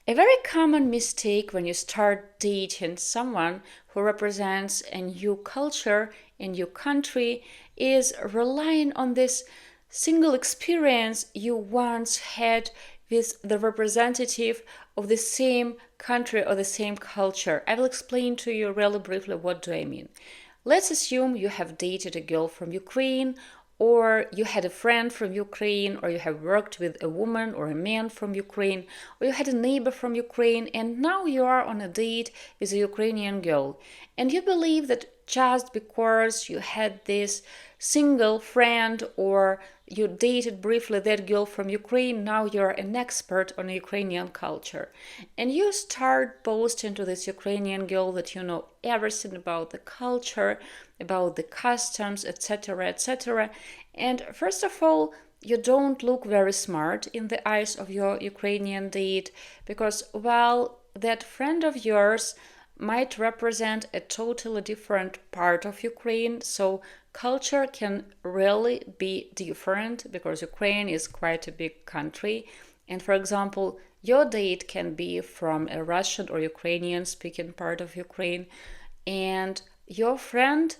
A very common mistake when you start dating someone who represents a new culture, a new country, is relying on this single experience you once had with the representative of the same country or the same culture. I will explain to you really briefly what do I mean. Let's assume you have dated a girl from Ukraine, or you had a friend from Ukraine, or you have worked with a woman or a man from Ukraine, or you had a neighbor from Ukraine, and now you are on a date with a Ukrainian girl. And you believe that just because you had this single friend or you dated briefly that girl from Ukraine, now you're an expert on Ukrainian culture. And you start boasting to this Ukrainian girl that you know everything about the culture, about the customs, etc., etc. And first of all, you don't look very smart in the eyes of your Ukrainian date because, well, that friend of yours might represent a totally different part of Ukraine. So culture can really be different because Ukraine is quite a big country. And for example, your date can be from a Russian or Ukrainian speaking part of Ukraine, and your friend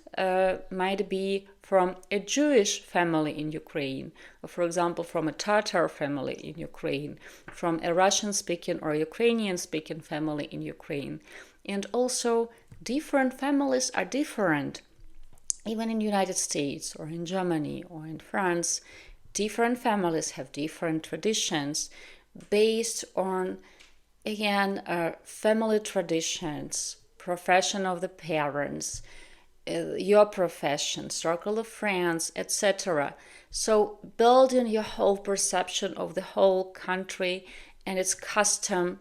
might be from a Jewish family in Ukraine, or for example, from a Tatar family in Ukraine, from a Russian speaking or Ukrainian speaking family in Ukraine. And also, different families are different. Even in the United States or in Germany or in France, different families have different traditions based on, again, family traditions, profession of the parents, your profession, circle of friends, etc. So building your whole perception of the whole country and its custom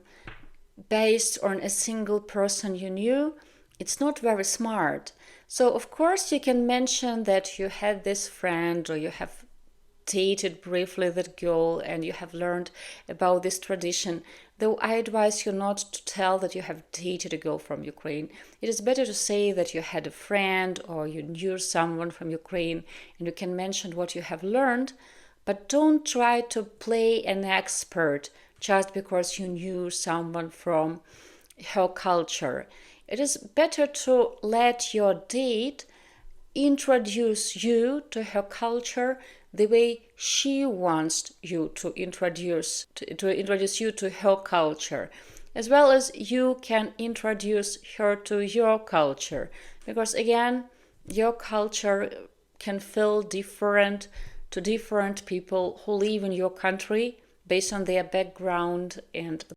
based on a single person you knew, it's not very smart. So of course you can mention that you had this friend or you have dated briefly that girl and you have learned about this tradition, though I advise you not to tell that you have dated a girl from Ukraine. It is better to say that you had a friend or you knew someone from Ukraine, and you can mention what you have learned, but don't try to play an expert just because you knew someone from her culture. It is better to let your date introduce you to her culture the way she wants you to introduce you to her culture, as well as you can introduce her to your culture, because again, your culture can feel different to different people who live in your country based on their background and